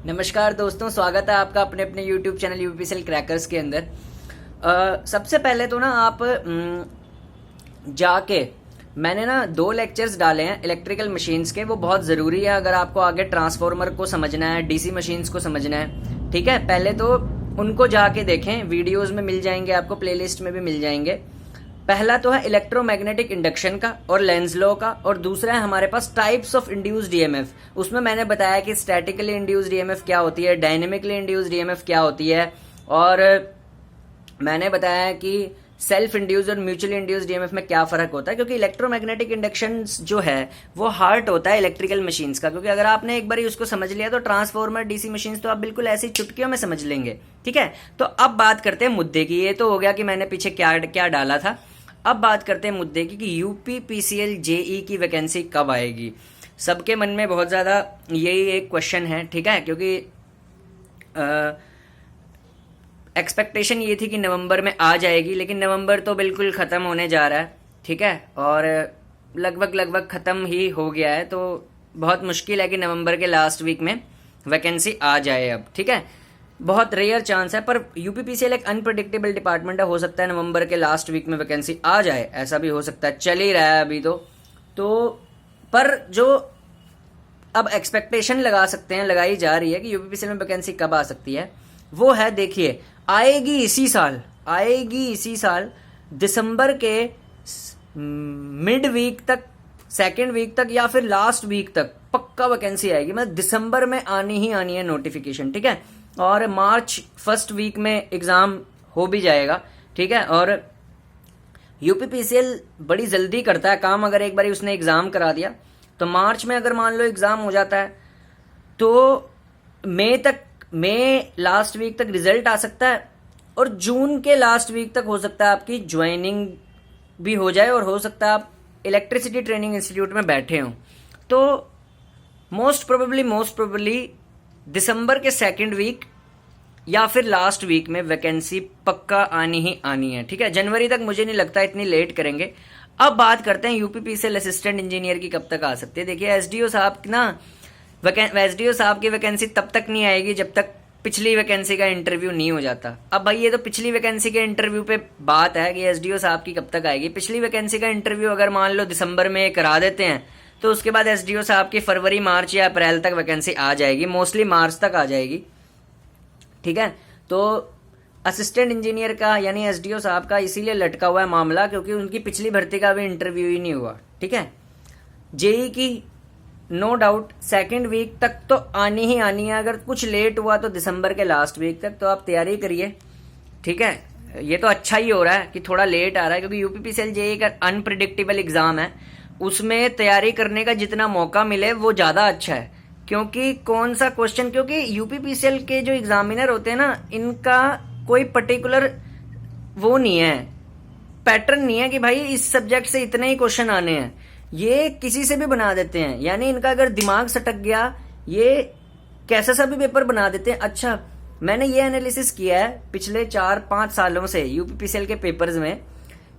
नमस्कार दोस्तों, स्वागत है आपका अपने अपने YouTube चैनल यूपीएसएल क्रैकर्स के अंदर। सबसे पहले तो ना आप जाके मैंने ना 2 लेक्चर्स डाले हैं इलेक्ट्रिकल मशीन्स के। वो बहुत ज़रूरी है अगर आपको आगे ट्रांसफार्मर को समझना है, डीसी मशीन्स को समझना है। ठीक है, पहले तो उनको जाके देखें, वीडियोस में मिल जाएंगे आपको, प्लेलिस्ट में भी मिल जाएंगे। पहला तो है इलेक्ट्रोमैग्नेटिक इंडक्शन का और लेंज लॉ का, और दूसरा है हमारे पास टाइप्स ऑफ इंड्यूस्ड ईएमएफ। उसमें मैंने बताया कि स्टैटिकली इंड्यूस्ड ईएमएफ क्या होती है, डायनेमिकली इंड्यूस्ड ईएमएफ क्या होती है, और मैंने बताया कि सेल्फ इंड्यूस्ड और म्यूचुअली इंड्यूस्ड ईएमएफ में क्या फर्क होता है। क्योंकि इलेक्ट्रोमैग्नेटिक इंडक्शन जो है वो हार्ट होता है इलेक्ट्रिकल मशीन्स का। क्योंकि अगर आपने एक बार उसको समझ लिया तो ट्रांसफार्मर, डीसी मशीन्स तो आप बिल्कुल ऐसी चुटकियों में समझ लेंगे। ठीक है, तो अब बात करते हैं मुद्दे की। ये तो हो गया कि मैंने पीछे क्या क्या डाला था। अब बात करते हैं मुद्दे की कि यूपीपीसीएल जेई की वैकेंसी कब आएगी। सबके मन में बहुत ज़्यादा यही एक क्वेश्चन है। ठीक है, क्योंकि एक्सपेक्टेशन ये थी कि नवंबर में आ जाएगी, लेकिन नवंबर तो बिल्कुल ख़त्म होने जा रहा है। ठीक है, और लगभग ख़त्म ही हो गया है, तो बहुत मुश्किल है कि नवंबर के लास्ट वीक में वैकेंसी आ जाए अब। ठीक है, बहुत रेयर चांस है, पर यूपीपीसीएल एक अनप्रडिक्टेबल डिपार्टमेंट है। हो सकता है नवंबर के लास्ट वीक में वैकेंसी आ जाए, ऐसा भी हो सकता है। चल ही रहा है अभी तो पर जो अब एक्सपेक्टेशन लगा सकते हैं, लगाई जा रही है कि यूपीपीसीएल में वैकेंसी कब आ सकती है, वो है, देखिए, आएगी इसी साल दिसंबर के मिड वीक तक, सेकेंड वीक तक, या फिर लास्ट वीक तक पक्का वैकेंसी आएगी। मतलब दिसंबर में आनी ही आनी है नोटिफिकेशन। ठीक है, और मार्च फर्स्ट वीक में एग्ज़ाम हो भी जाएगा। ठीक है, और यूपीपीसीएल बड़ी जल्दी करता है काम। अगर एक बार उसने एग्ज़ाम करा दिया तो मार्च में अगर मान लो एग्ज़ाम हो जाता है तो मई लास्ट वीक तक रिजल्ट आ सकता है, और जून के लास्ट वीक तक हो सकता है आपकी ज्वाइनिंग भी हो जाए, और हो सकता है आप इलेक्ट्रिसिटी ट्रेनिंग इंस्टीट्यूट में बैठे हों। तो मोस्ट प्रोबेबली दिसंबर के सेकेंड वीक या फिर लास्ट वीक में वैकेंसी पक्का आनी ही आनी है। ठीक है, जनवरी तक मुझे नहीं लगता इतनी लेट करेंगे। अब बात करते हैं यूपीपीसीएल असिस्टेंट इंजीनियर की कब तक आ सकती है। देखिए, एसडीओ साहब की वैकेंसी तब तक नहीं आएगी जब तक पिछली वैकेंसी का इंटरव्यू नहीं हो जाता। अब भाई ये तो पिछली वैकेंसी के इंटरव्यू पे बात है कि एसडीओ साहब की कब तक आएगी। पिछली वैकेंसी का इंटरव्यू अगर मान लो दिसंबर में करा देते हैं तो उसके बाद एसडीओ साहब की फरवरी, मार्च या अप्रैल तक वैकेंसी आ जाएगी, मोस्टली मार्च तक आ जाएगी। ठीक है, तो असिस्टेंट इंजीनियर का यानी एसडीओ साहब का इसीलिए लटका हुआ है मामला क्योंकि उनकी पिछली भर्ती का भी इंटरव्यू ही नहीं हुआ। ठीक है, जेई की नो डाउट सेकेंड वीक तक तो आनी ही आनी है। अगर कुछ लेट हुआ तो दिसंबर के लास्ट वीक तक, तो आप तैयारी करिए। ठीक है, ये तो अच्छा ही हो रहा है कि थोड़ा लेट आ रहा है, क्योंकि यूपीपीसीएल जेई का अनप्रिडिक्टेबल एग्जाम है। उसमें तैयारी करने का जितना मौका मिले वो ज़्यादा अच्छा है। क्योंकि कौन सा क्वेश्चन, क्योंकि यूपीपीसीएल के जो एग्जामिनर होते हैं ना, इनका कोई पर्टिकुलर वो नहीं है, पैटर्न नहीं है कि भाई इस सब्जेक्ट से इतने ही क्वेश्चन आने हैं। ये किसी से भी बना देते हैं, यानी इनका अगर दिमाग सटक गया ये कैसा सा भी पेपर बना देते हैं। अच्छा, मैंने ये एनालिसिस किया है पिछले 4-5 सालों से यूपीपीसीएल के पेपर्स में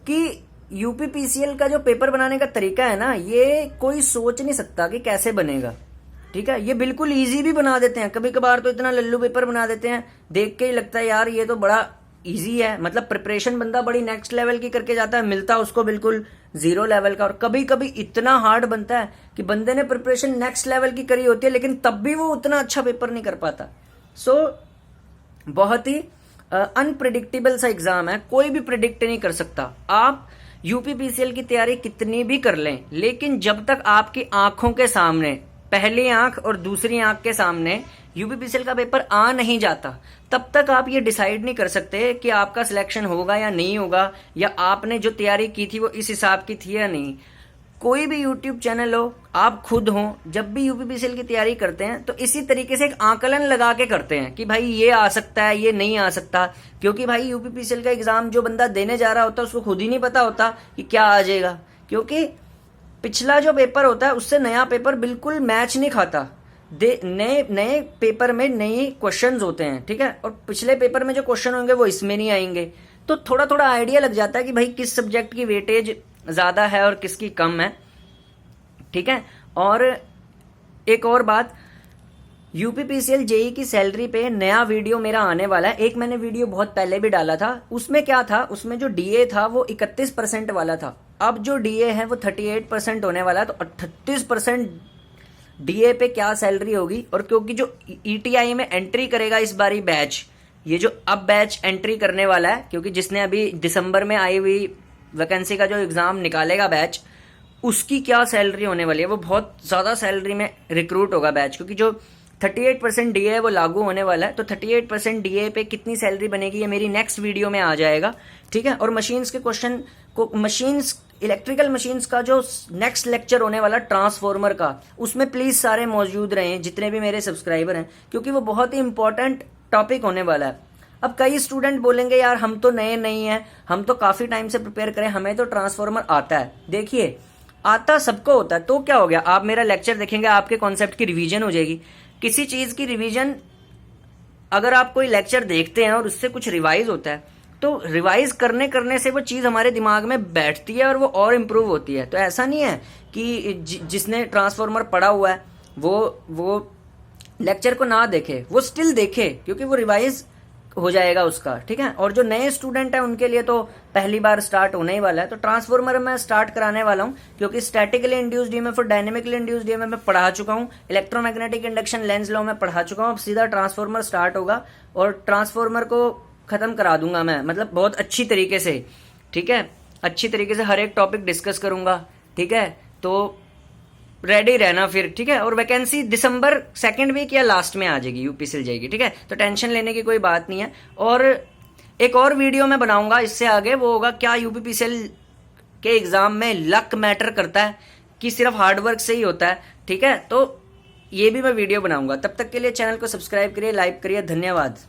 कि यूपीपीसीएल का जो पेपर बनाने का तरीका है ना, ये कोई सोच नहीं सकता कि कैसे बनेगा। ठीक है, ये बिल्कुल इजी भी बना देते हैं। कभी कभार तो इतना लल्लू पेपर बना देते हैं, देख के ही लगता है यार ये तो बड़ा इजी है। मतलब प्रिपरेशन बंदा बड़ी नेक्स्ट लेवल की करके जाता है, मिलता उसको बिल्कुल 0 लेवल का। और कभी कभी इतना हार्ड बनता है कि बंदे ने प्रिपरेशन नेक्स्ट लेवल की करी होती है, लेकिन तब भी वो उतना अच्छा पेपर नहीं कर पाता। सो बहुत ही अनप्रिडिक्टेबल सा एग्जाम है, कोई भी प्रिडिक्ट नहीं कर सकता। आप यूपीपीसीएल की तैयारी कितनी भी कर लें, लेकिन जब तक आपकी आंखों के सामने, पहली आंख और दूसरी आंख के सामने यूपीपीसीएल का पेपर आ नहीं जाता, तब तक आप ये डिसाइड नहीं कर सकते कि आपका सिलेक्शन होगा या नहीं होगा, या आपने जो तैयारी की थी वो इस हिसाब की थी या नहीं। कोई भी यूट्यूब चैनल हो, आप खुद हो, जब भी यूपीपीसीएल की तैयारी करते हैं तो इसी तरीके से एक आकलन लगा के करते हैं कि भाई ये आ सकता है, ये नहीं आ सकता। क्योंकि भाई यूपीपीसीएल का एग्जाम जो बंदा देने जा रहा होता है उसको खुद ही नहीं पता होता कि क्या आ जाएगा। क्योंकि पिछला जो पेपर होता है उससे नया पेपर बिल्कुल मैच नहीं खाता। नए पेपर में नए क्वेश्चंस होते हैं। ठीक है, और पिछले पेपर में जो क्वेश्चन होंगे वो इसमें नहीं आएंगे, तो थोड़ा थोड़ा आइडिया लग जाता है कि भाई किस सब्जेक्ट की वेटेज ज़्यादा है और किसकी कम है। ठीक है, और एक और बात, यूपीपीसीएल जेई की सैलरी पे नया वीडियो मेरा आने वाला है। एक मैंने वीडियो बहुत पहले भी डाला था, उसमें क्या था, उसमें जो डीए था वो 31% वाला था। अब जो डीए है वो 38% होने वाला है। तो 38% डीए पे क्या सैलरी होगी। और क्योंकि जो ईटीआई में एंट्री करेगा इस बारी बैच, ये जो अब बैच एंट्री करने वाला है, क्योंकि जिसने अभी दिसंबर में आई हुई वैकेंसी का जो एग्जाम निकालेगा बैच, उसकी क्या सैलरी होने वाली है, वो बहुत ज़्यादा सैलरी में रिक्रूट होगा बैच। क्योंकि जो 38% डीए है वो लागू होने वाला है। तो 38% डीए पे कितनी सैलरी बनेगी ये मेरी नेक्स्ट वीडियो में आ जाएगा, ठीक है। और मशीन्स के क्वेश्चन को, मशीन्स, इलेक्ट्रिकल मशीन्स का जो नेक्स्ट लेक्चर होने वाला ट्रांसफॉर्मर का, उसमें प्लीज़ सारे मौजूद रहें जितने भी मेरे सब्सक्राइबर हैं, क्योंकि वो बहुत ही इंपॉर्टेंट टॉपिक होने वाला है। अब कई स्टूडेंट बोलेंगे यार हम तो नए नहीं हैं, हम तो काफ़ी टाइम से प्रिपेयर करें, हमें तो ट्रांसफॉर्मर आता है। देखिए, आता सबको होता है, तो क्या हो गया, आप मेरा लेक्चर देखेंगे, आपके कॉन्सेप्ट की रिवीजन हो जाएगी। किसी चीज़ की रिवीजन, अगर आप कोई लेक्चर देखते हैं और उससे कुछ रिवाइज होता है, तो रिवाइज करने से वो चीज़ हमारे दिमाग में बैठती है और वो और इम्प्रूव होती है। तो ऐसा नहीं है कि जिसने ट्रांसफॉर्मर पढ़ा हुआ है वो लेक्चर को ना देखे, वो स्टिल देखे, क्योंकि वो रिवाइज हो जाएगा उसका, ठीक है। और जो नए स्टूडेंट है उनके लिए तो पहली बार स्टार्ट होने ही वाला है। तो ट्रांसफॉर्मर मैं स्टार्ट कराने वाला हूं, क्योंकि स्टैटिकली इंड्यूस्ड ईएमएफ और डायनेमिकली इंड्यूस्ड ईएमएफ मैं पढ़ा चुका हूं, इलेक्ट्रोमैग्नेटिक इंडक्शन लेंस लॉ में पढ़ा चुका हूं। अब सीधा ट्रांसफॉर्मर स्टार्ट होगा और ट्रांसफॉर्मर को खत्म करा दूंगा मैं, मतलब बहुत अच्छी तरीके से, ठीक है। अच्छी तरीके से हर एक टॉपिक डिस्कस करूंगा, ठीक है। तो रेडी रहना फिर, ठीक है। और वैकेंसी दिसंबर सेकेंड वीक या लास्ट में आ जाएगी, यूपीसीएल जाएगी, ठीक है। तो टेंशन लेने की कोई बात नहीं है। और एक और वीडियो मैं बनाऊंगा इससे आगे, वो होगा क्या यूपीसीएल के एग्जाम में लक मैटर करता है कि सिर्फ हार्डवर्क से ही होता है, ठीक है। तो ये भी मैं वीडियो बनाऊंगा। तब तक के लिए चैनल को सब्सक्राइब करिए, लाइक करिए, धन्यवाद।